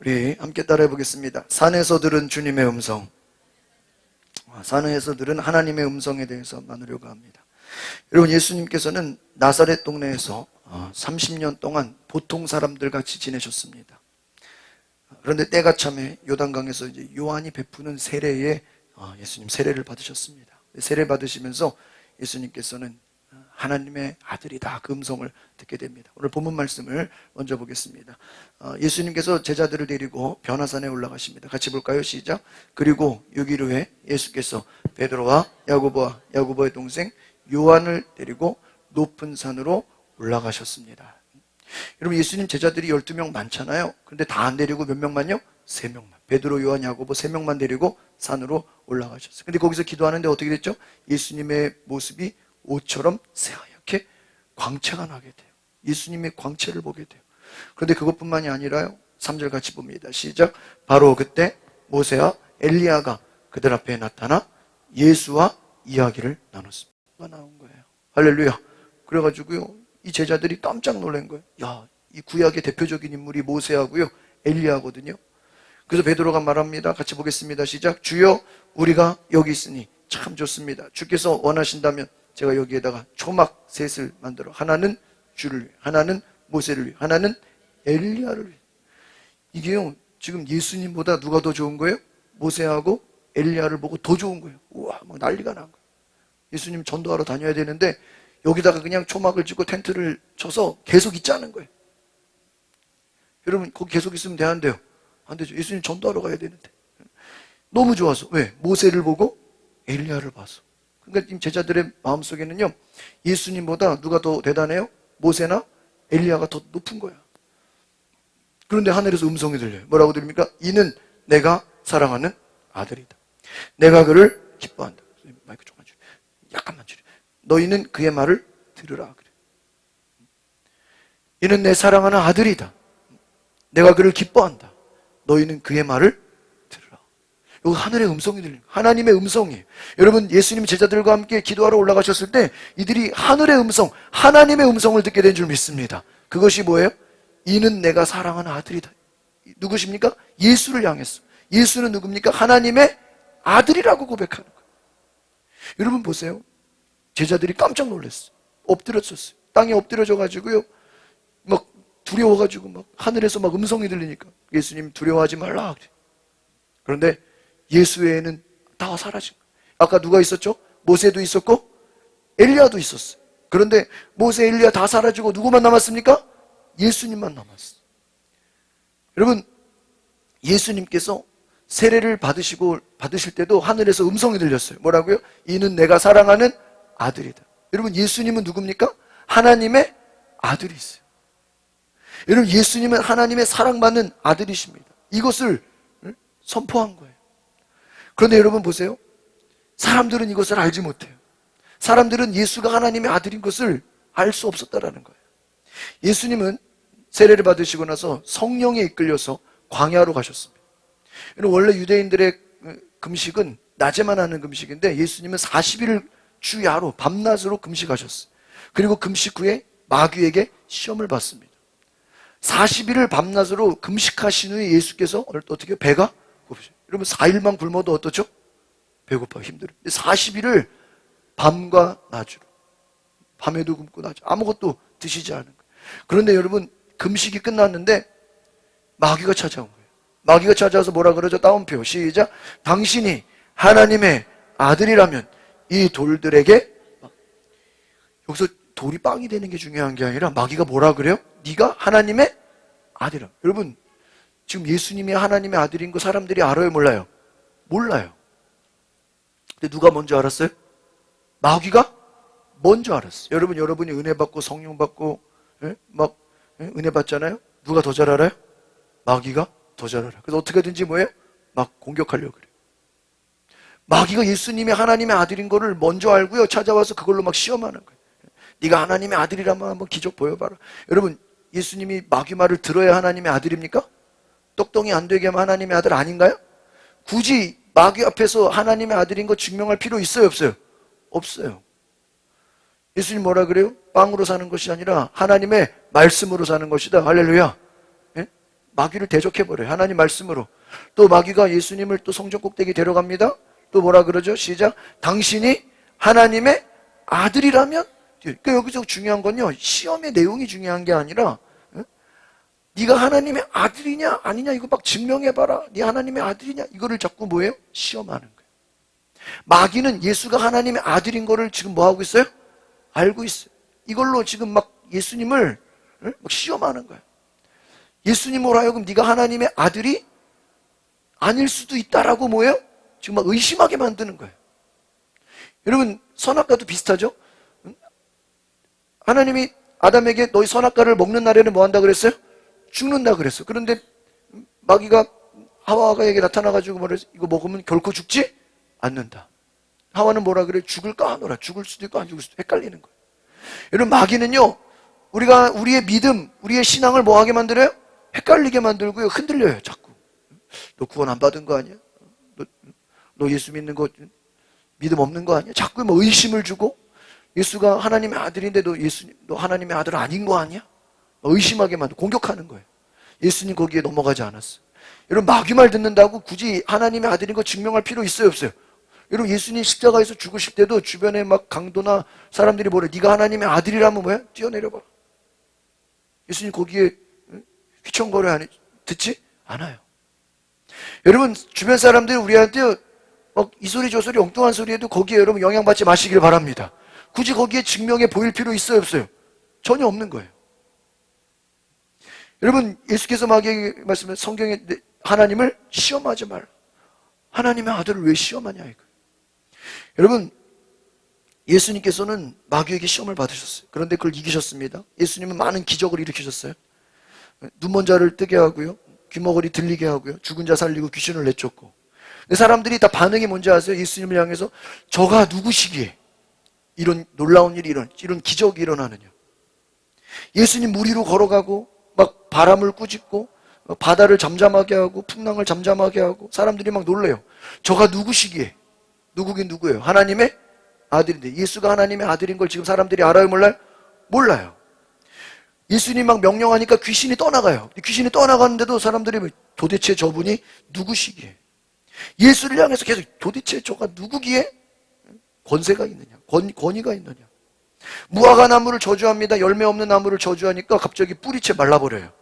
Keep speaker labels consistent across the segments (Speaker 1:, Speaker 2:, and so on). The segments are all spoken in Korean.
Speaker 1: 우리 함께 따라해 보겠습니다. 산에서 들은 주님의 음성. 산에서 들은 하나님의 음성에 대해서 나누려고 합니다. 여러분, 예수님께서는 나사렛 동네에서 30년 동안 보통 사람들 같이 지내셨습니다. 그런데 때가 참에 요단강에서 이제 요한이 베푸는 세례에 예수님 세례를 받으셨습니다. 세례 받으시면서 예수님께서는 하나님의 아들이다, 그 음성을 듣게 됩니다. 오늘 본문 말씀을 먼저 보겠습니다. 예수님께서 제자들을 데리고 변화산에 올라가십니다. 같이 볼까요? 시작. 그리고 6일 후에 예수께서 베드로와 야고보의 동생 요한을 데리고 높은 산으로 올라가셨습니다. 여러분, 예수님 제자들이 12명 많잖아요. 그런데 다 안 데리고 몇 명만요? 3명만. 베드로, 요한, 야고보 3명만 데리고 산으로 올라가셨어요. 근데 거기서 기도하는데 어떻게 됐죠? 예수님의 모습이 옷처럼 새하얗게 광채가 나게 돼요. 예수님의 광채를 보게 돼요. 그런데 그것뿐만이 아니라요, 3절 같이 봅니다. 시작. 바로 그때 모세와 엘리야가 그들 앞에 나타나 예수와 이야기를 나눴습니다. 나온 거예요. 할렐루야. 그래가지고요, 이 제자들이 깜짝 놀란 거예요. 야, 이 구약의 대표적인 인물이 모세하고요, 엘리야거든요. 그래서 베드로가 말합니다. 같이 보겠습니다. 시작. 주여, 우리가 여기 있으니 참 좋습니다. 주께서 원하신다면 제가 여기에다가 초막 셋을 만들어, 하나는 주를 위해, 하나는 모세를 위해, 하나는 엘리야를 위해. 이게요, 지금 예수님보다 누가 더 좋은 거예요? 모세하고 엘리야를 보고 더 좋은 거예요. 우와, 막 난리가 난 거예요. 예수님 전도하러 다녀야 되는데 여기다가 그냥 초막을 짓고 텐트를 쳐서 계속 있자는 거예요. 여러분, 거기 계속 있으면 돼안돼요? 안 되죠. 예수님 전도하러 가야 되는데. 너무 좋아서. 왜? 모세를 보고 엘리야를 봐서. 그러니까 지금 제자들의 마음속에는요, 예수님보다 누가 더 대단해요? 모세나 엘리야가 더 높은 거야. 그런데 하늘에서 음성이 들려요. 뭐라고 들립니까? 이는 내가 사랑하는 아들이다. 내가 그를 기뻐한다. 마이크 조금만 줄여. 약간만 줄여. 너희는 그의 말을 들으라. 그래. 이는 내 사랑하는 아들이다. 내가 그를 기뻐한다. 너희는 그의 말을 들으라. 여기 하늘의 음성이 들려요. 하나님의 음성이에요. 여러분, 예수님 제자들과 함께 기도하러 올라가셨을 때 이들이 하늘의 음성, 하나님의 음성을 듣게 된 줄 믿습니다. 그것이 뭐예요? 이는 내가 사랑하는 아들이다. 누구십니까? 예수를 향했어. 예수는 누굽니까? 하나님의 아들이라고 고백하는 거예요. 여러분 보세요. 제자들이 깜짝 놀랐어요. 엎드렸었어요. 땅에 엎드려져가지고요, 막 두려워가지고 막 하늘에서 막 음성이 들리니까 예수님 두려워하지 말라. 그런데 예수 외에는 다 사라진 거예요. 아까 누가 있었죠? 모세도 있었고 엘리야도 있었어요. 그런데 모세, 엘리야 다 사라지고 누구만 남았습니까? 예수님만 남았어요. 여러분, 예수님께서 세례를 받으실 때도 하늘에서 음성이 들렸어요. 뭐라고요? 이는 내가 사랑하는 아들이다. 여러분, 예수님은 누굽니까? 하나님의 아들이세요. 여러분, 예수님은 하나님의 사랑받는 아들이십니다. 이것을 선포한 거예요. 그런데 여러분 보세요. 사람들은 이것을 알지 못해요. 사람들은 예수가 하나님의 아들인 것을 알 수 없었다라는 거예요. 예수님은 세례를 받으시고 나서 성령에 이끌려서 광야로 가셨습니다. 원래 유대인들의 금식은 낮에만 하는 금식인데 예수님은 40일을 주야로 밤낮으로 금식하셨어요. 그리고 금식 후에 마귀에게 시험을 받습니다. 40일을 밤낮으로 금식하신 후에 예수께서 어떻게 배가 고프죠. 여러분, 4일만 굶어도 어떻죠? 배고파 힘들어요. 40일을 밤과 낮으로, 밤에도 굶고 낮에 아무것도 드시지 않은 거예요. 그런데 여러분, 금식이 끝났는데 마귀가 찾아온 거예요. 마귀가 찾아와서 뭐라 그러죠? 따옴표 시작. 당신이 하나님의 아들이라면 이 돌들에게, 여기서 돌이 빵이 되는 게 중요한 게 아니라 마귀가 뭐라 그래요? 네가 하나님의 아들이라. 여러분, 지금 예수님이 하나님의 아들인 거 사람들이 알아요, 몰라요? 몰라요. 근데 누가 먼저 알았어요? 마귀가 먼저 알았어요. 여러분, 여러분이 은혜 받고 성령 받고 은혜 받잖아요. 누가 더 잘 알아요? 마귀가 더 잘 알아요. 그래서 어떻게든지 뭐예요? 막 공격하려고 그래요. 마귀가 예수님이 하나님의 아들인 거를 먼저 알고요, 찾아와서 그걸로 막 시험하는 거예요. 네가 하나님의 아들이라면 한번 기적 보여봐라. 여러분, 예수님이 마귀 말을 들어야 하나님의 아들입니까? 똑똑이 안 되게 하면 하나님의 아들 아닌가요? 굳이 마귀 앞에서 하나님의 아들인 거 증명할 필요 있어요, 없어요? 없어요. 예수님 뭐라 그래요? 빵으로 사는 것이 아니라 하나님의 말씀으로 사는 것이다. 할렐루야. 예? 마귀를 대적해버려요. 하나님 말씀으로. 또 마귀가 예수님을 또 성전 꼭대기 데려갑니다. 또 뭐라 그러죠? 시작. 당신이 하나님의 아들이라면? 그러니까 여기서 중요한 건요, 시험의 내용이 중요한 게 아니라, 네가 하나님의 아들이냐 아니냐 이거 막 증명해봐라. 네 하나님의 아들이냐 이거를 자꾸 뭐예요? 시험하는 거예요. 마귀는 예수가 하나님의 아들인 거를 지금 뭐 하고 있어요? 알고 있어요. 이걸로 지금 막 예수님을 막 시험하는 거예요. 예수님으로 하여금 네가 하나님의 아들이 아닐 수도 있다라고 뭐예요? 지금 막 의심하게 만드는 거예요. 여러분 선악과도 비슷하죠? 하나님이 아담에게 너희 선악과를 먹는 날에는 뭐 한다 그랬어요? 죽는다 그랬어. 그런데 마귀가 하와에게 나타나가지고 말해서 이거 먹으면 결코 죽지 않는다. 하와는 뭐라 그래? 죽을까 하노라. 죽을 수도 있고 안 죽을 수도 있고 헷갈리는 거예요. 여러분 마귀는요, 우리가 우리의 믿음, 우리의 신앙을 뭐하게 만들어요? 헷갈리게 만들고요, 흔들려요. 자꾸. 너 구원 안 받은 거 아니야? 너 예수 믿는 거 믿음 없는 거 아니야? 자꾸 뭐 의심을 주고, 예수가 하나님의 아들인데 너 하나님의 아들 아닌 거 아니야? 의심하게 만들고 공격하는 거예요. 예수님 거기에 넘어가지 않았어요. 여러분 마귀 말 듣는다고 굳이 하나님의 아들인 거 증명할 필요 있어요 없어요? 여러분 예수님 십자가에서 죽으실 때도 주변에 막 강도나 사람들이 뭐래? 네가 하나님의 아들이라면 뭐야? 뛰어내려봐. 예수님 거기에 휘청거려 하니 듣지 않아요. 여러분 주변 사람들이 우리한테 막 이 소리 저 소리 엉뚱한 소리에도 거기에 여러분 영향받지 마시길 바랍니다. 굳이 거기에 증명해 보일 필요 있어요 없어요? 전혀 없는 거예요. 여러분 예수께서 마귀에게 말씀해 성경에 하나님을 시험하지 말라. 하나님의 아들을 왜 시험하냐 이거. 여러분 예수님께서는 마귀에게 시험을 받으셨어요. 그런데 그걸 이기셨습니다. 예수님은 많은 기적을 일으키셨어요. 눈먼 자를 뜨게 하고요, 귀머거리 들리게 하고요, 죽은 자 살리고 귀신을 내쫓고. 근데 사람들이 다 반응이 뭔지 아세요? 예수님을 향해서 저가 누구시기에 이런 놀라운 일이 이런 기적이 일어나느냐. 예수님 물 위로 걸어가고 막 바람을 꾸짖고 바다를 잠잠하게 하고 풍랑을 잠잠하게 하고 사람들이 막 놀래요. 저가 누구시기에? 누구긴 누구예요? 하나님의 아들인데 예수가 하나님의 아들인 걸 지금 사람들이 알아요 몰라요? 몰라요. 예수님 막 명령하니까 귀신이 떠나가요. 귀신이 떠나가는데도 사람들이 도대체 저분이 누구시기에? 예수를 향해서 계속 도대체 저가 누구기에? 권세가 있느냐? 권위가 있느냐? 무화과 나무를 저주합니다. 열매 없는 나무를 저주하니까 갑자기 뿌리채 말라버려요.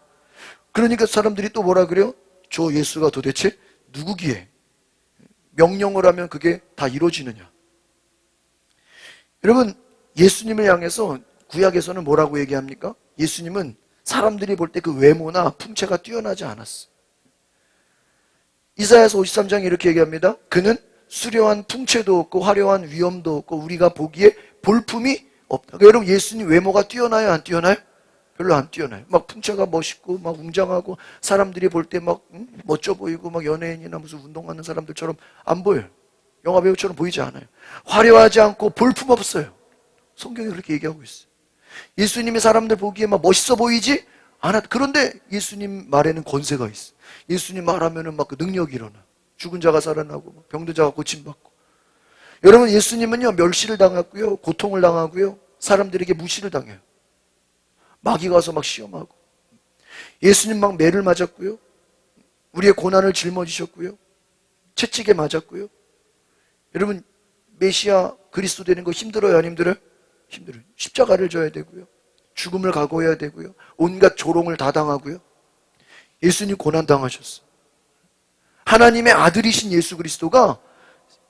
Speaker 1: 그러니까 사람들이 또 뭐라 그래요? 저 예수가 도대체 누구기에? 명령을 하면 그게 다 이루어지느냐? 여러분 예수님을 향해서 구약에서는 뭐라고 얘기합니까? 예수님은 사람들이 볼 때 그 외모나 풍채가 뛰어나지 않았어. 이사야서 53장에 이렇게 얘기합니다. 그는 수려한 풍채도 없고 화려한 위엄도 없고 우리가 보기에 볼품이 없다. 그러니까 여러분 예수님 외모가 뛰어나요 안 뛰어나요? 별로 안 뛰어나요. 막 풍채가 멋있고 막 웅장하고 사람들이 볼 때 막 멋져 보이고 막 연예인이나 무슨 운동하는 사람들처럼 안 보여요. 영화배우처럼 보이지 않아요. 화려하지 않고 볼품 없어요. 성경이 그렇게 얘기하고 있어요. 예수님이 사람들 보기에 막 멋있어 보이지 않아. 그런데 예수님 말에는 권세가 있어. 예수님 말하면은 막 그 능력이 일어나. 죽은 자가 살아나고 병든 자가 고침받고. 여러분 예수님은요 멸시를 당했고요, 고통을 당하고요, 사람들에게 무시를 당해요. 마귀가 와서 막 시험하고. 예수님 막 매를 맞았고요, 우리의 고난을 짊어지셨고요, 채찍에 맞았고요. 여러분 메시아 그리스도 되는 거 힘들어요 안 힘들어요? 힘들어요. 십자가를 져야 되고요, 죽음을 각오해야 되고요, 온갖 조롱을 다 당하고요. 예수님 고난 당하셨어. 하나님의 아들이신 예수 그리스도가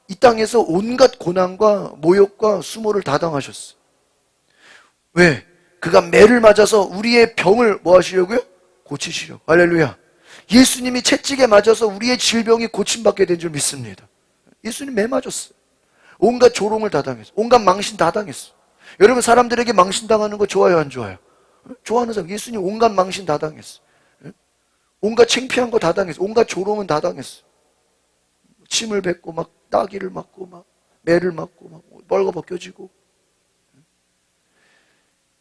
Speaker 1: 이 땅에서 온갖 고난과 모욕과 수모를 다 당하셨어. 왜? 그가 매를 맞아서 우리의 병을 뭐 하시려고요? 고치시려고. 할렐루야. 예수님이 채찍에 맞아서 우리의 질병이 고침받게 된 줄 믿습니다. 예수님 매 맞았어요. 온갖 조롱을 다 당했어. 온갖 망신 다 당했어. 여러분 사람들에게 망신 당하는 거 좋아요 안 좋아요? 좋아하는 사람. 예수님 온갖 망신 다 당했어. 온갖 창피한 거 다 당했어. 온갖 조롱은 다 당했어. 침을 뱉고 막 따기를 맞고 막 매를 맞고 막 벌거벗겨지고.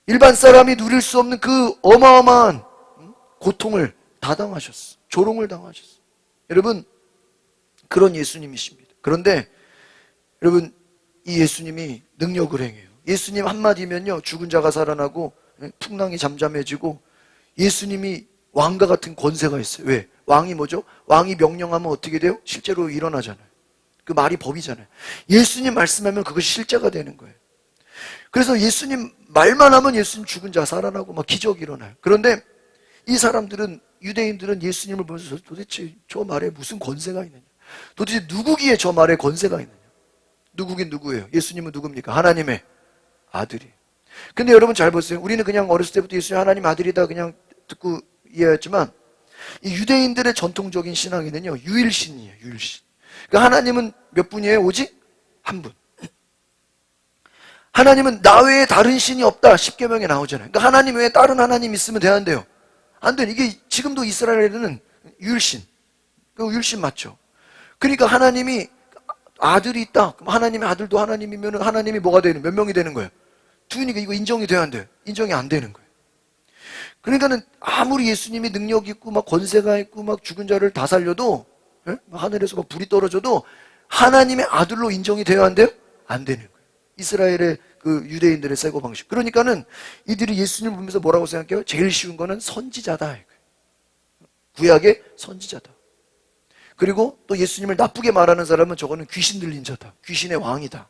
Speaker 1: 일반 사람이 누릴 수 없는 그 어마어마한 고통을 다 당하셨어. 조롱을 당하셨어. 여러분 그런 예수님이십니다. 그런데 여러분 이 예수님이 능력을 행해요. 예수님 한마디면요 죽은 자가 살아나고 풍랑이 잠잠해지고, 예수님이 왕과 같은 권세가 있어요. 왜? 왕이 뭐죠? 왕이 명령하면 어떻게 돼요? 실제로 일어나잖아요. 그 말이 법이잖아요. 예수님 말씀하면 그것이 실제가 되는 거예요. 그래서 예수님 말만 하면 예수님 죽은 자 살아나고 막 기적이 일어나요. 그런데 이 사람들은, 유대인들은 예수님을 보면서 도대체 저 말에 무슨 권세가 있느냐? 도대체 누구기에 저 말에 권세가 있느냐? 누구긴 누구예요? 예수님은 누굽니까? 하나님의 아들이. 근데 여러분 잘 보세요. 우리는 그냥 어렸을 때부터 예수님 하나님 아들이다 그냥 듣고 이해했지만, 이 유대인들의 전통적인 신앙에는요, 유일신이에요, 유일신. 그러니까 하나님은 몇 분이에요? 오직 한 분. 하나님은 나 외에 다른 신이 없다. 십계명에 나오잖아요. 그러니까 하나님 외에 다른 하나님 있으면 되는데요. 안 돼. 이게 지금도 이스라엘에는 유일신. 그 유일신 맞죠? 그러니까 하나님이 아들이 있다. 그럼 하나님의 아들도 하나님이면 하나님이 뭐가 되는, 몇 명이 되는 거예요? 두니까 이거 인정이 돼야 안 돼요? 인정이 안 되는 거예요. 그러니까는 아무리 예수님이 능력 있고 막 권세가 있고 막 죽은 자를 다 살려도, 예? 하늘에서 막 불이 떨어져도 하나님의 아들로 인정이 돼야 안 돼요? 안 되는 거예요. 이스라엘의 그 유대인들의 사고 방식. 그러니까는 이들이 예수님을 보면서 뭐라고 생각해요? 제일 쉬운 거는 선지자다. 구약의 선지자다. 그리고 또 예수님을 나쁘게 말하는 사람은 저거는 귀신 들린 자다. 귀신의 왕이다.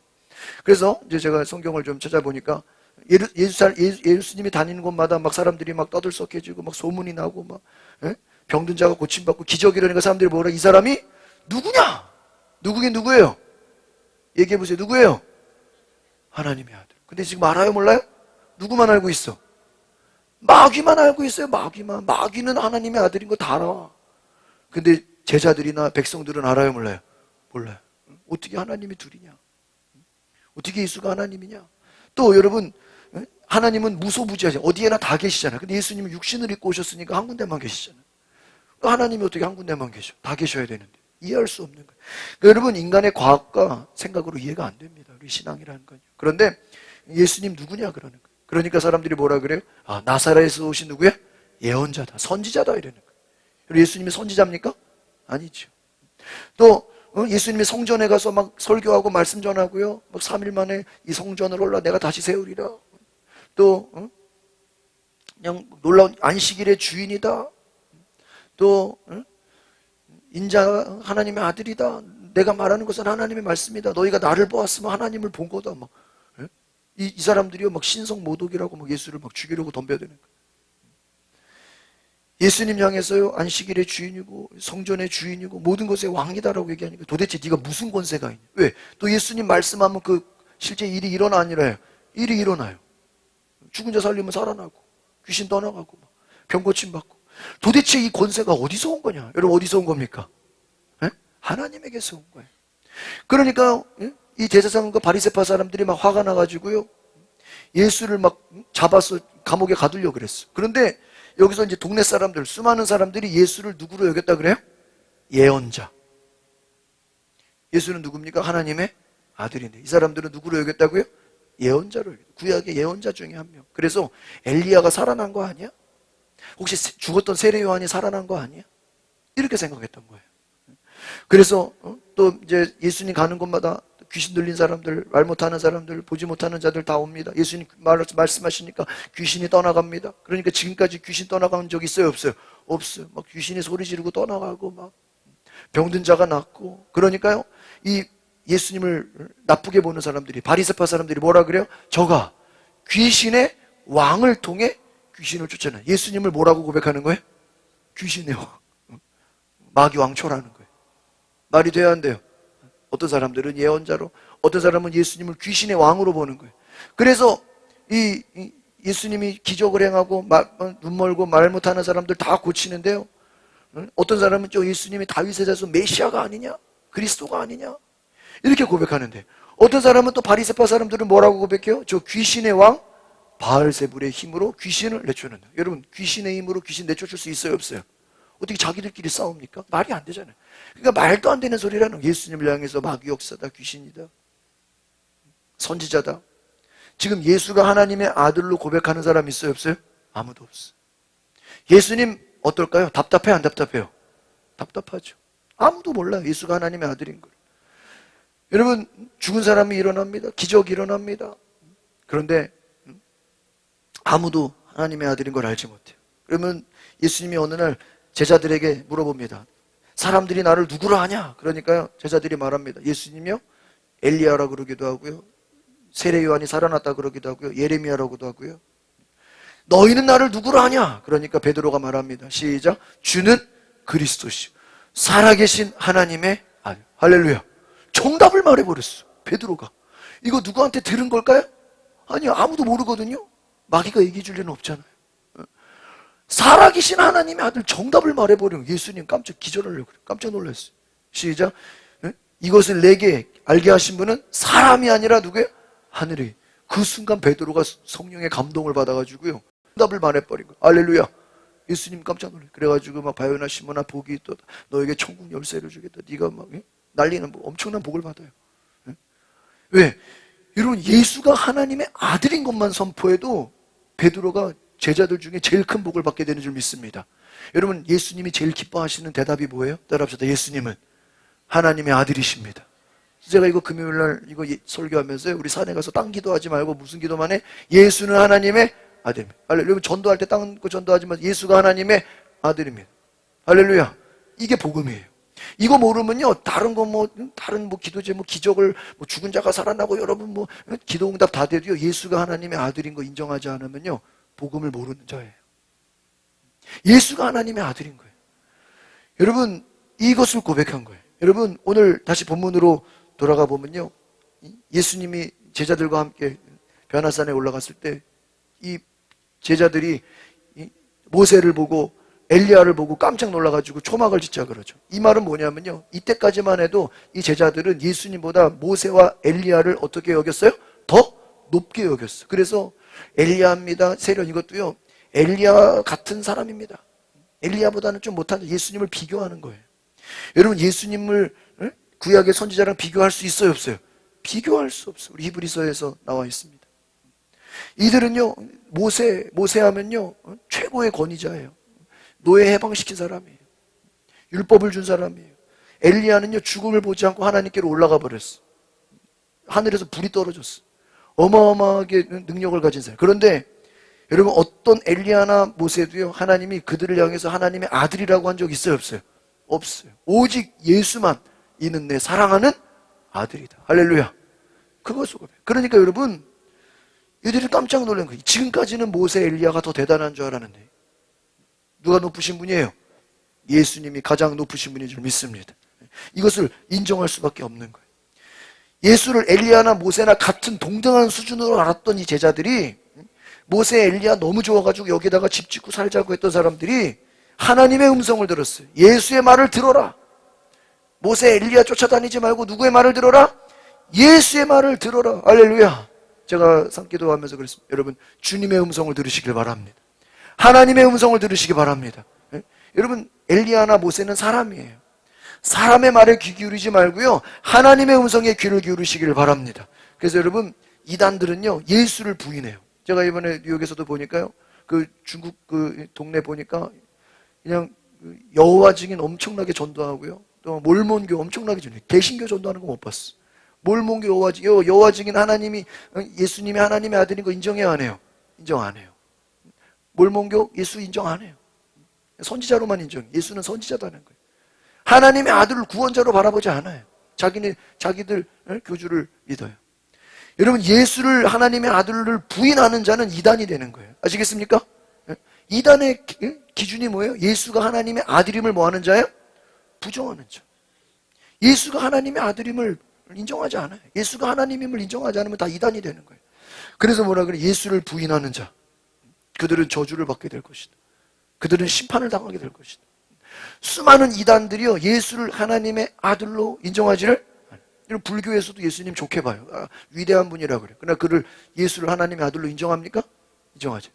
Speaker 1: 그래서 이제 제가 성경을 좀 찾아보니까 예수님이 다니는 곳마다 막 사람들이 막 떠들썩해지고 막 소문이 나고 막, 예? 병든 자가 고침받고 기적이 일어나니까 사람들이 뭐라, 이 사람이 누구냐? 누구긴 누구예요? 얘기해보세요. 누구예요? 하나님의 아들. 근데 지금 알아요, 몰라요? 누구만 알고 있어? 마귀만 알고 있어요. 마귀만. 마귀는 하나님의 아들인 거 다 알아. 근데 제자들이나 백성들은 알아요, 몰라요? 몰라요. 어떻게 하나님이 둘이냐? 어떻게 예수가 하나님이냐? 또 여러분, 하나님은 무소부지하죠. 어디에나 다 계시잖아요. 근데 예수님은 육신을 입고 오셨으니까 한 군데만 계시잖아요. 하나님이 어떻게 한 군데만 계셔? 다 계셔야 되는데. 이해할 수 없는 거예요. 그러니까 여러분, 인간의 과학과 생각으로 이해가 안 됩니다. 우리 신앙이라는 건요. 그런데 예수님 누구냐 그러는 거예요. 그러니까 사람들이 뭐라 그래요? 아, 나사렛에서 오신 누구야? 예언자다, 선지자다 이러는 거예요. 그리고 예수님이 선지자입니까? 아니죠. 또 예수님이 성전에 가서 막 설교하고 말씀 전하고요. 막 3일 만에 이 성전을 올라 내가 다시 세우리라. 또 그냥 놀라운 안식일의 주인이다. 또 인자 하나님의 아들이다. 내가 말하는 것은 하나님의 말씀이다. 너희가 나를 보았으면 하나님을 본 거다. 막 이 사람들이요 막 신성 모독이라고 막 예수를 막 죽이려고 덤벼드는 거예요. 예수님 향해서요 안식일의 주인이고 성전의 주인이고 모든 것의 왕이다라고 얘기하니까 도대체 네가 무슨 권세가 있냐? 왜? 또 예수님 말씀하면 그 실제 일이 일어나 아니라요. 일이 일어나요. 죽은 자 살리면 살아나고 귀신 떠나가고 병 고침 받고. 도대체 이 권세가 어디서 온 거냐? 여러분 어디서 온 겁니까? 에? 하나님에게서 온 거예요. 그러니까 이 제사장과 바리새파 사람들이 막 화가 나가지고요 예수를 막 잡아서 감옥에 가두려고 그랬어. 그런데 여기서 이제 동네 사람들, 수많은 사람들이 예수를 누구로 여겼다 그래요? 예언자. 예수는 누굽니까? 하나님의 아들인데 이 사람들은 누구로 여겼다고요? 예언자로 여겼다. 구약의 예언자 중에 한 명. 그래서 엘리야가 살아난 거 아니야? 혹시 죽었던 세례 요한이 살아난 거 아니야? 이렇게 생각했던 거예요. 그래서 또 이제 예수님 가는 곳마다 귀신 들린 사람들, 말 못하는 사람들, 보지 못하는 자들 다 옵니다. 예수님 말씀하시니까 귀신이 떠나갑니다. 그러니까 지금까지 귀신 떠나간 적 있어요? 없어요? 없어요. 막 귀신이 소리 지르고 떠나가고 막 병든 자가 낫고. 그러니까요 이 예수님을 나쁘게 보는 사람들이, 바리새파 사람들이 뭐라 그래요? 저가 귀신의 왕을 통해 귀신을 쫓아내. 예수님을 뭐라고 고백하는 거예요? 귀신의 왕, 마귀 왕초라는 거예요. 말이 돼야 안 돼요? 어떤 사람들은 예언자로, 어떤 사람은 예수님을 귀신의 왕으로 보는 거예요. 그래서 이 예수님이 기적을 행하고 눈 멀고 말 못하는 사람들 다 고치는데요. 어떤 사람은 저 예수님이 다윗의 자손 메시아가 아니냐? 그리스도가 아니냐? 이렇게 고백하는데 어떤 사람은 또 바리새파 사람들은 뭐라고 고백해요? 저 귀신의 왕 바알세불의 힘으로 귀신을 내쫓는다. 여러분 귀신의 힘으로 귀신 내쫓을 수 있어요? 없어요? 어떻게 자기들끼리 싸웁니까? 말이 안 되잖아요. 그러니까 말도 안 되는 소리라는 예수님을 향해서 마귀 역사다, 귀신이다, 선지자다. 지금 예수가 하나님의 아들로 고백하는 사람 있어요? 없어요? 아무도 없어요. 예수님 어떨까요? 답답해 안 답답해요? 답답하죠. 아무도 몰라요. 예수가 하나님의 아들인 걸. 여러분 죽은 사람이 일어납니다. 기적이 일어납니다. 그런데 아무도 하나님의 아들인 걸 알지 못해요. 그러면 예수님이 어느 날 제자들에게 물어봅니다. 사람들이 나를 누구로 하냐? 그러니까요, 제자들이 말합니다. 예수님이요? 엘리야라 그러기도 하고요. 세례 요한이 살아났다 그러기도 하고요. 예레미야라고도 하고요. 너희는 나를 누구로 하냐? 그러니까 베드로가 말합니다. 시작. 주는 그리스도시요 살아계신 하나님의 아들. 할렐루야. 정답을 말해버렸어. 베드로가. 이거 누구한테 들은 걸까요? 아니요. 아무도 모르거든요. 마귀가 얘기해 줄 리는 없잖아요. 살아계신 하나님의 아들 정답을 말해버리면 예수님 깜짝 기절하려고 그래요. 깜짝 놀랐어요. 시작. 이것을 내게 알게 하신 분은 사람이 아니라 누구예요? 하늘에. 그 순간 베드로가 성령의 감동을 받아가지고요. 정답을 말해버린 거예요. 할렐루야. 예수님 깜짝 놀래요. 그래가지고 막 바요나 시모나 복이 또 너에게 천국 열쇠를 주겠다. 네가 막 난리는 엄청난 복을 받아요. 왜? 여러분 예수가 하나님의 아들인 것만 선포해도 베드로가 제자들 중에 제일 큰 복을 받게 되는 줄 믿습니다. 여러분 예수님이 제일 기뻐하시는 대답이 뭐예요? 따라합시다. 예수님은 하나님의 아들이십니다. 제가 이거 금요일날 이거 설교하면서 우리 산에 가서 딴 기도하지 말고 무슨 기도만 해? 예수는 하나님의 아들입니다. 여러분 전도할 때 딴 거 전도하지만 예수가 하나님의 아들입니다. 할렐루야. 이게 복음이에요. 이거 모르면요 다른 거 다른 기도제 기적을 죽은 자가 살아나고 여러분 기도 응답 다 돼도요 예수가 하나님의 아들인 거 인정하지 않으면요 복음을 모르는 자예요. 예수가 하나님의 아들인 거예요. 여러분 이것을 고백한 거예요. 여러분 오늘 다시 본문으로 돌아가 보면요 예수님이 제자들과 함께 변화산에 올라갔을 때 이 제자들이 모세를 보고 엘리야를 보고 깜짝 놀라가지고 초막을 짓자 그러죠. 이 말은 뭐냐면요 이때까지만 해도 이 제자들은 예수님보다 모세와 엘리야를 어떻게 여겼어요? 더 높게 여겼어. 그래서 엘리야입니다 세련 이것도요 엘리야 같은 사람입니다. 엘리야보다는 좀 못한 예수님을 비교하는 거예요. 여러분 예수님을 구약의 선지자랑 비교할 수 있어요 없어요? 비교할 수 없어요. 우리 히브리서에서 나와 있습니다. 이들은요 모세 하면요 최고의 권위자예요. 노예 해방시킨 사람이에요. 율법을 준 사람이에요. 엘리야는요 죽음을 보지 않고 하나님께로 올라가 버렸어. 하늘에서 불이 떨어졌어. 어마어마하게 능력을 가진 사람. 그런데 여러분 어떤 엘리야나 모세도요 하나님이 그들을 향해서 하나님의 아들이라고 한 적 있어요 없어요? 없어요. 오직 예수만 이는 내 사랑하는 아들이다. 할렐루야. 그것을 고백. 그러니까 여러분 이들이 깜짝 놀란 거예요. 지금까지는 모세 엘리야가 더 대단한 줄 알았는데 누가 높으신 분이에요? 예수님이 가장 높으신 분인 줄 믿습니다. 이것을 인정할 수밖에 없는 거예요. 예수를 엘리야나 모세나 같은 동등한 수준으로 알았던 이 제자들이 모세 엘리야 너무 좋아가지고 여기다가 집 짓고 살자고 했던 사람들이 하나님의 음성을 들었어요. 예수의 말을 들어라. 모세 엘리야 쫓아다니지 말고 누구의 말을 들어라? 예수의 말을 들어라. 할렐루야. 제가 산기도하면서 그랬습니다. 여러분 주님의 음성을 들으시길 바랍니다. 하나님의 음성을 들으시기 바랍니다. 여러분 엘리야나 모세는 사람이에요. 사람의 말에 귀 기울이지 말고요 하나님의 음성에 귀를 기울이시기를 바랍니다. 그래서 여러분 이단들은요 예수를 부인해요. 제가 이번에 뉴욕에서도 보니까요 그 중국 그 동네 보니까 그냥 여호와 증인 엄청나게 전도하고요 또 몰몬교 엄청나게 전도해요. 개신교 전도하는 거 못 봤어. 몰몬교 여호와 증인 하나님이 예수님이 하나님의 아들인 거 인정해요 안 해요? 인정 안 해요. 몰몬교 예수 인정 안 해요. 선지자로만 인정해요. 예수는 선지자다는 거예요. 하나님의 아들을 구원자로 바라보지 않아요. 자기들 교주를 믿어요. 여러분 예수를 하나님의 아들을 부인하는 자는 이단이 되는 거예요. 아시겠습니까? 이단의 기준이 뭐예요? 예수가 하나님의 아들임을 뭐하는 자예요? 부정하는 자. 예수가 하나님의 아들임을 인정하지 않아요. 예수가 하나님임을 인정하지 않으면 다 이단이 되는 거예요. 그래서 뭐라 그래? 예수를 부인하는 자 그들은 저주를 받게 될 것이다. 그들은 심판을 당하게 될 것이다. 수많은 이단들이요 예수를 하나님의 아들로 인정하지를 않아요. 불교에서도 예수님 좋게 봐요. 위대한 분이라 그래요. 그러나 그를 예수를 하나님의 아들로 인정합니까? 인정하지.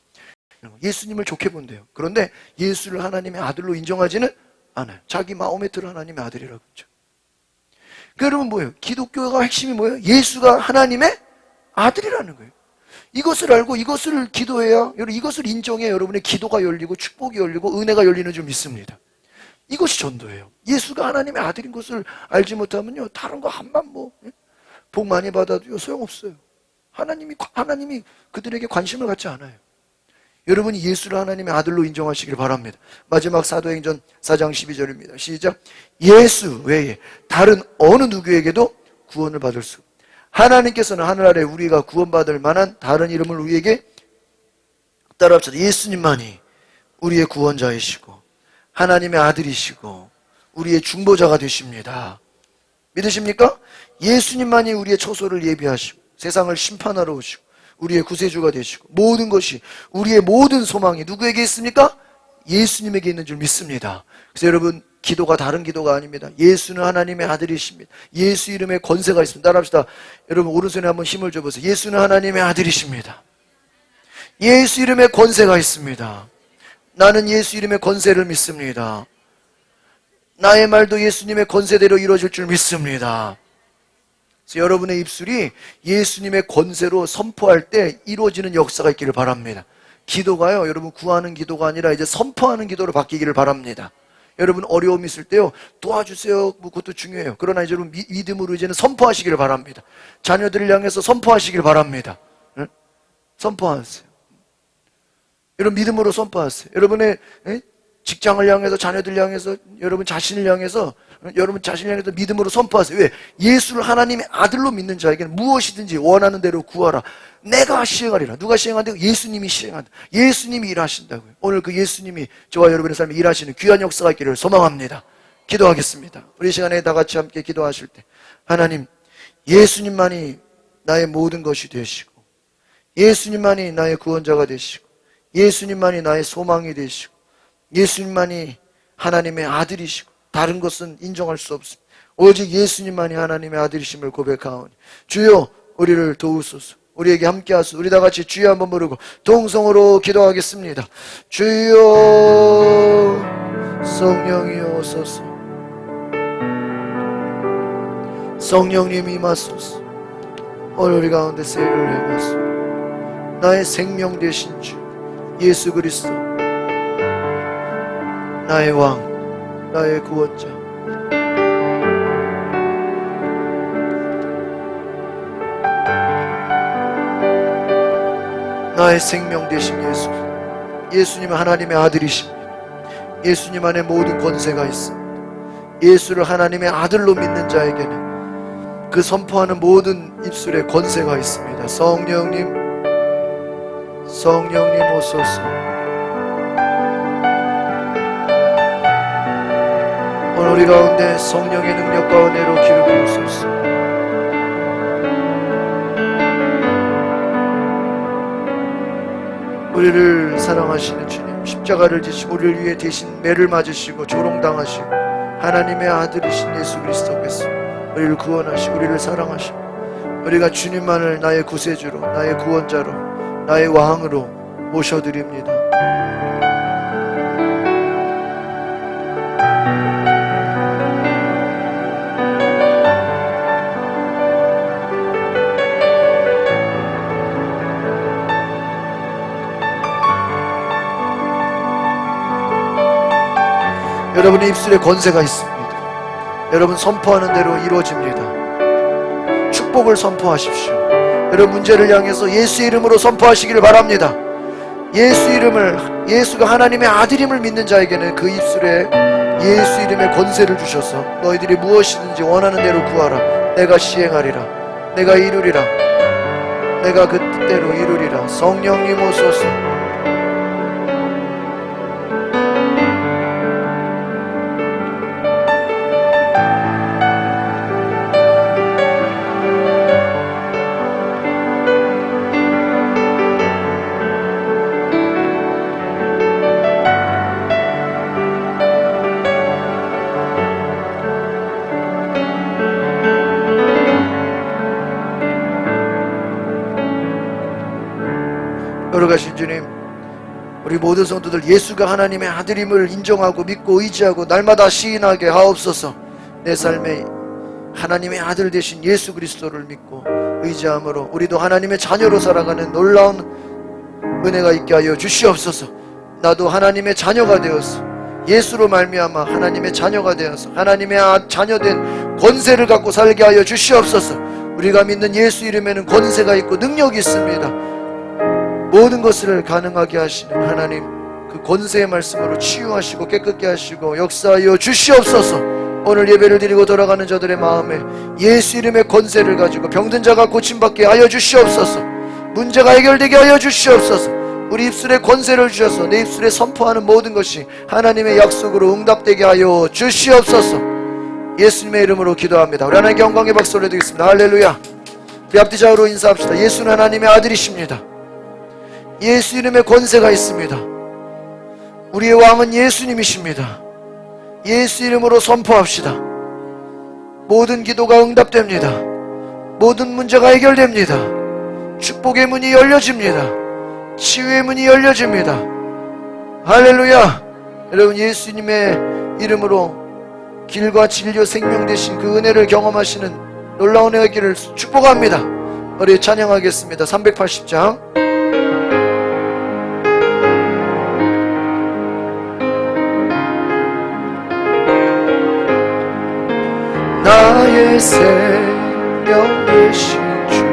Speaker 1: 예수님을 좋게 본대요. 그런데 예수를 하나님의 아들로 인정하지는 않아요. 자기 마호메트를 하나님의 아들이라고 그러죠. 여러분 뭐예요? 기독교가 핵심이 뭐예요? 예수가 하나님의 아들이라는 거예요. 이것을 알고 이것을 기도해야 이것을 인정해 여러분의 기도가 열리고 축복이 열리고 은혜가 열리는 줄 믿습니다. 이것이 전도예요. 예수가 하나님의 아들인 것을 알지 못하면요 다른 거 한만 복 많이 받아도요 소용없어요. 하나님이 그들에게 관심을 갖지 않아요. 여러분이 예수를 하나님의 아들로 인정하시길 바랍니다. 마지막 사도행전 4장 12절입니다. 시작. 예수 외에 다른 어느 누구에게도 구원을 받을 수 없다. 하나님께서는 하늘 아래 우리가 구원받을 만한 다른 이름을 우리에게 따라합시다. 예수님만이 우리의 구원자이시고 하나님의 아들이시고 우리의 중보자가 되십니다. 믿으십니까? 예수님만이 우리의 처소를 예비하시고 세상을 심판하러 오시고 우리의 구세주가 되시고 모든 것이 우리의 모든 소망이 누구에게 있습니까? 예수님에게 있는 줄 믿습니다. 그래서 여러분, 기도가 다른 기도가 아닙니다. 예수는 하나님의 아들이십니다. 예수 이름에 권세가 있습니다. 따라합시다. 여러분, 오른손에 한번 힘을 줘보세요. 예수는 하나님의 아들이십니다. 예수 이름에 권세가 있습니다. 나는 예수 이름의 권세를 믿습니다. 나의 말도 예수님의 권세대로 이루어질 줄 믿습니다. 그래서 여러분의 입술이 예수님의 권세로 선포할 때 이루어지는 역사가 있기를 바랍니다. 기도가요, 여러분 구하는 기도가 아니라 이제 선포하는 기도로 바뀌기를 바랍니다. 여러분 어려움이 있을 때요, 도와주세요, 그것도 중요해요. 그러나 이제 여러분 믿음으로 이제는 선포하시기를 바랍니다. 자녀들을 향해서 선포하시기를 바랍니다. 응? 선포하세요. 여러분 믿음으로 선포하세요. 여러분의 직장을 향해서, 자녀들 향해서, 여러분 자신을 향해서 믿음으로 선포하세요. 왜? 예수를 하나님의 아들로 믿는 자에게는 무엇이든지 원하는 대로 구하라. 내가 시행하리라. 누가 시행한다고? 예수님이 시행한다. 예수님이 일하신다고요. 오늘 그 예수님이 저와 여러분의 삶에 일하시는 귀한 역사가 있기를 소망합니다. 기도하겠습니다. 우리 시간에 다 같이 함께 기도하실 때, 하나님, 예수님만이 나의 모든 것이 되시고 예수님만이 나의 구원자가 되시고 예수님만이 나의 소망이 되시고 예수님만이 하나님의 아들이시고 다른 것은 인정할 수 없습니다. 오직 예수님만이 하나님의 아들이심을 고백하오니 주여 우리를 도우소서. 우리에게 함께 하소서. 우리 다 같이 주여 한번 부르고 동성으로 기도하겠습니다. 주여 성령이여 오소서. 성령님 임하소서. 오늘 우리 가운데 세례를 행하소서. 나의 생명 되신 주 예수 그리스도, 나의 왕, 나의 구원자, 나의 생명 되신 예수, 예수님은 하나님의 아들이십니다. 예수님 안에 모든 권세가 있습니다. 예수를 하나님의 아들로 믿는 자에게는 그 선포하는 모든 입술에 권세가 있습니다. 성령님, 성령님 오소서. 오늘 우리 가운데 성령의 능력과 은혜로 기름 부으소서. 우리를 사랑하시는 주님, 십자가를 지시고 우리를 위해 대신 매를 맞으시고 조롱당하시고 하나님의 아들이신 예수 그리스도께서 우리를 구원하시고 우리를 사랑하시고 우리가 주님만을 나의 구세주로, 나의 구원자로, 나의 왕으로 모셔드립니다. 여러분의 입술에 권세가 있습니다. 여러분 선포하는 대로 이루어집니다. 축복을 선포하십시오. 여러분 문제를 향해서 예수의 이름으로 선포하시기를 바랍니다. 예수 이름을, 예수가 하나님의 아들임을 믿는 자에게는 그 입술에 예수 이름의 권세를 주셔서 너희들이 무엇이든지 원하는 대로 구하라. 내가 시행하리라. 내가 이루리라. 내가 그 뜻대로 이루리라. 성령님 오소서. 거룩하신 주님, 우리 모든 성도들 예수가 하나님의 아들임을 인정하고 믿고 의지하고 날마다 시인하게 하옵소서. 내 삶에 하나님의 아들 되신 예수 그리스도를 믿고 의지함으로 우리도 하나님의 자녀로 살아가는 놀라운 은혜가 있게 하여 주시옵소서. 나도 하나님의 자녀가 되어서 예수로 말미암아 하나님의 자녀가 되어서 하나님의 자녀된 권세를 갖고 살게 하여 주시옵소서. 우리가 믿는 예수 이름에는 권세가 있고 능력이 있습니다. 모든 것을 가능하게 하시는 하나님, 그 권세의 말씀으로 치유하시고 깨끗게 하시고 역사하여 주시옵소서. 오늘 예배를 드리고 돌아가는 저들의 마음에 예수 이름의 권세를 가지고 병든 자가 고침받게 하여 주시옵소서. 문제가 해결되게 하여 주시옵소서. 우리 입술에 권세를 주셔서 내 입술에 선포하는 모든 것이 하나님의 약속으로 응답되게 하여 주시옵소서. 예수님의 이름으로 기도합니다. 우리 하나님께 영광의 박수 올려드리겠습니다. 할렐루야. 우리 앞뒤 좌우로 인사합시다. 예수는 하나님의 아들이십니다. 예수 이름의 권세가 있습니다. 우리의 왕은 예수님이십니다. 예수 이름으로 선포합시다. 모든 기도가 응답됩니다. 모든 문제가 해결됩니다. 축복의 문이 열려집니다. 치유의 문이 열려집니다. 할렐루야. 여러분, 예수님의 이름으로 길과 진리와 생명 되신 그 은혜를 경험하시는 놀라운 은혜가 있기를 축복합니다. 우리 찬양하겠습니다. 380장. 나의 생명 되신 주,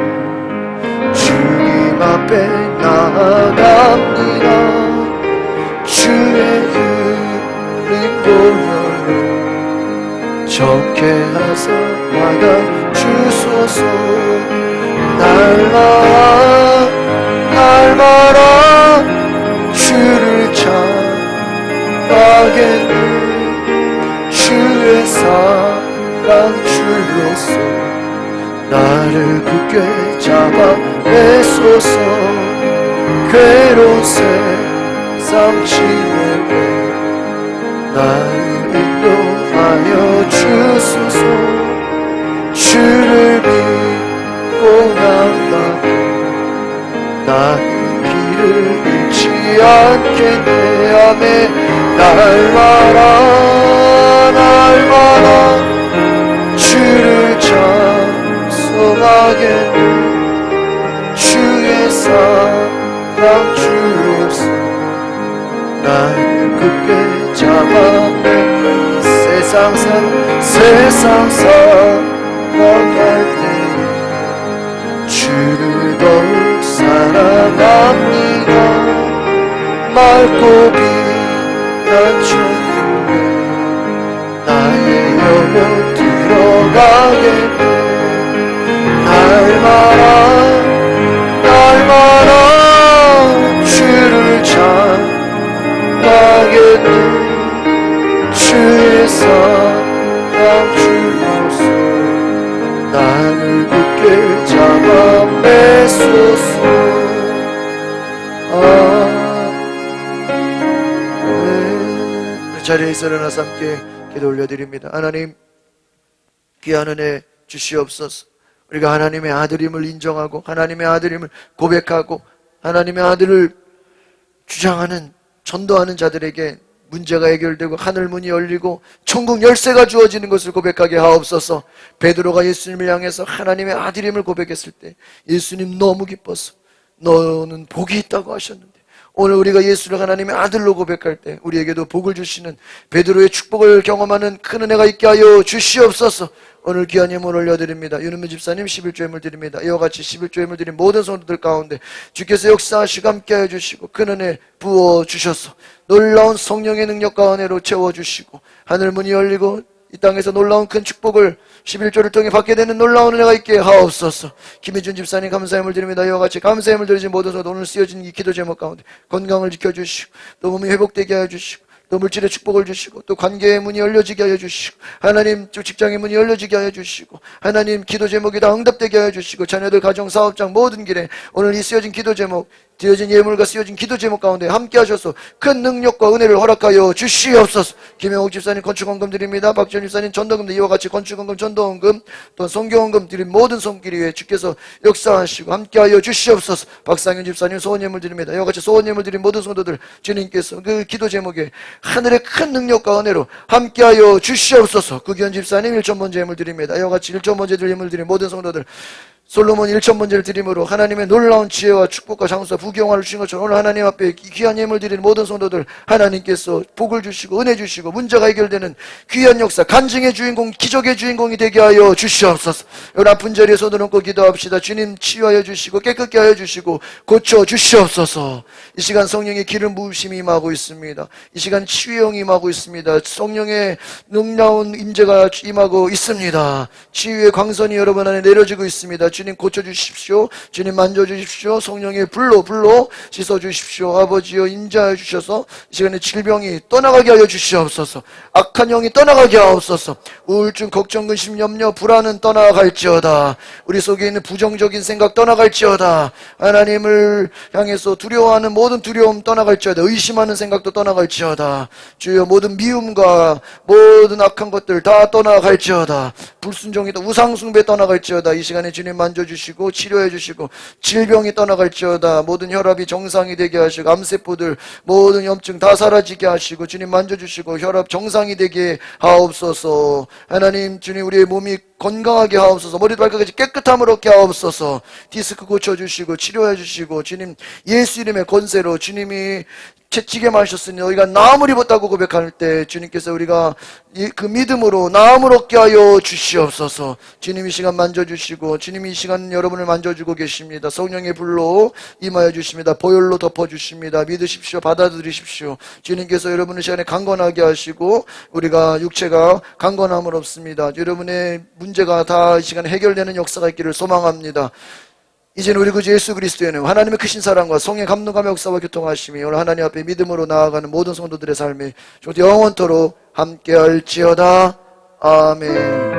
Speaker 1: 주님 앞에 나아갑니다. 주의 흐린 보혈로 적게 하사 받아 주소서. 날마다 주를 찬양하겠네. 주의 사랑 줄로서 나를 굳게 잡아 내소서. 괴로운 세상 지내고 나를 인도하여 주소서. 주를 믿고 나가고 나는 길을 잃지 않겠네. 아멘. 날마다 주를 찬송하겠네. 주의 사랑 주로서 나를 굳게 잡아내. 세상 살아갈 때 주를 더욱 사랑합니다. 맑고 빛난 천국에 나의 영혼 들어가겠네. 날마다 주를 찬양하겠네. 주의 사랑 주로서 나를 굳게 잡아 내소서. 아멘. 자리에서 일어나서 함께 기도 올려드립니다. 하나님, 귀한 은혜 주시옵소서. 우리가 하나님의 아들임을 인정하고 하나님의 아들임을 고백하고 하나님의 아들을 주장하는 전도하는 자들에게 문제가 해결되고 하늘 문이 열리고 천국 열쇠가 주어지는 것을 고백하게 하옵소서. 베드로가 예수님을 향해서 하나님의 아들임을 고백했을 때 예수님 너무 기뻐서 너는 복이 있다고 하셨는데, 오늘 우리가 예수를 하나님의 아들로 고백할 때 우리에게도 복을 주시는 베드로의 축복을 경험하는 큰 은혜가 있게 하여 주시옵소서. 오늘 귀한 예물 올려드립니다. 윤은미 집사님 11조 예물 드립니다. 이와 같이 11조 예물 드린 모든 성도들 가운데 주께서 역사하시고 함께하여 주시고 큰 은혜 부어주셔서 놀라운 성령의 능력과 은혜로 채워주시고 하늘 문이 열리고 이 땅에서 놀라운 큰 축복을 11조를 통해 받게 되는 놀라운 은혜가 있게 하옵소서. 김희준 집사님 감사 예물 드립니다. 이와 같이 감사 예물 드리신 모든 성도 오늘 쓰여진 이 기도 제목 가운데 건강을 지켜주시고 또 몸이 회복되게 하여 주시고 또 물질의 축복을 주시고 또 관계의 문이 열려지게 하여 주시고 하나님 또 직장의 문이 열려지게 하여 주시고 하나님 기도 제목이 다 응답되게 하여 주시고 자녀들 가정 사업장 모든 길에 오늘 이 쓰여진 기도 제목 드려진 예물과 쓰여진 기도 제목 가운데 함께 하셔서 큰 능력과 은혜를 허락하여 주시옵소서. 김영욱 집사님 건축원금 드립니다. 박지원 집사님 전도금 이와 같이 건축원금 전도원금 또 성경원금 드린 모든 손길 위에 주께서 역사하시고 함께하여 주시옵소서. 박상현 집사님 소원예물 드립니다. 이와 같이 소원예물 드린 모든 성도들 주님께서 그 기도 제목에 하늘의 큰 능력과 은혜로 함께하여 주시옵소서. 구기현 집사님 1천 번째 예물 드립니다. 이와 같이 1천 번째 예물 드린 모든 성도들 솔로몬 1,000번제를 드림으로 하나님의 놀라운 지혜와 축복과 장수와 부귀영화를 주신 것처럼 오늘 하나님 앞에 귀한 예물 드리는 모든 성도들 하나님께서 복을 주시고 은혜 주시고 문제가 해결되는 귀한 역사, 간증의 주인공, 기적의 주인공이 되게 하여 주시옵소서. 여러분 아픈 자리에 손을 얹고 기도합시다. 주님 치유하여 주시고 깨끗게 하여 주시고 고쳐 주시옵소서. 이 시간 성령의 기름 부으심이 임하고 있습니다. 이 시간 치유의 영이 임하고 있습니다. 성령의 능나운 임재가 임하고 있습니다. 치유의 광선이 여러분 안에 내려지고 있습니다. 주님 고쳐주십시오. 주님 만져주십시오. 성령의 불로 씻어주십시오. 아버지여 인자하여 주셔서 이 시간에 질병이 떠나가게 하여 주시옵소서. 악한 영이 떠나가게 하옵소서. 우울증, 걱정, 근심, 염려, 불안은 떠나갈지어다. 우리 속에 있는 부정적인 생각 떠나갈지어다. 하나님을 향해서 두려워하는 모든 두려움 떠나갈지어다. 의심하는 생각도 떠나갈지어다. 주여 모든 미움과 모든 악한 것들 다 떠나갈지어다. 불순종이다. 우상숭배 떠나갈지어다. 이 시간에 주님 만져주시고 치료해주시고 질병이 떠나갈지어다. 모든 혈압이 정상이 되게 하시고 암세포들 모든 염증 다 사라지게 하시고 주님 만져주시고 혈압 정상이 되게 하옵소서. 하나님 주님 우리의 몸이 건강하게 하옵소서. 머리도 발끝까지 깨끗함을 얻게 하옵소서. 디스크 고쳐주시고 치료해주시고 주님 예수 이름의 권세로 주님이 채찍에 마셨으니 너희가 나음을 입었다고 고백할 때 주님께서 우리가 그 믿음으로 나음을 얻게 하여 주시옵소서. 주님 이 시간 만져주시고 주님 이 시간 여러분을 만져주고 계십니다. 성령의 불로 임하여 주십니다. 보혈로 덮어주십니다. 믿으십시오. 받아들이십시오. 주님께서 여러분의 시간에 강건하게 하시고 우리가 육체가 강건함을 없습니다. 여러분의 문제가 다 이 시간에 해결되는 역사가 있기를 소망합니다. 이제는 우리 구주 예수 그리스도의 은혜와 하나님의 크신 사랑과 성령의 감동과 역사와 교통하심이 오늘 하나님 앞에 믿음으로 나아가는 모든 성도들의 삶에 영원토록 함께할지어다. 아멘.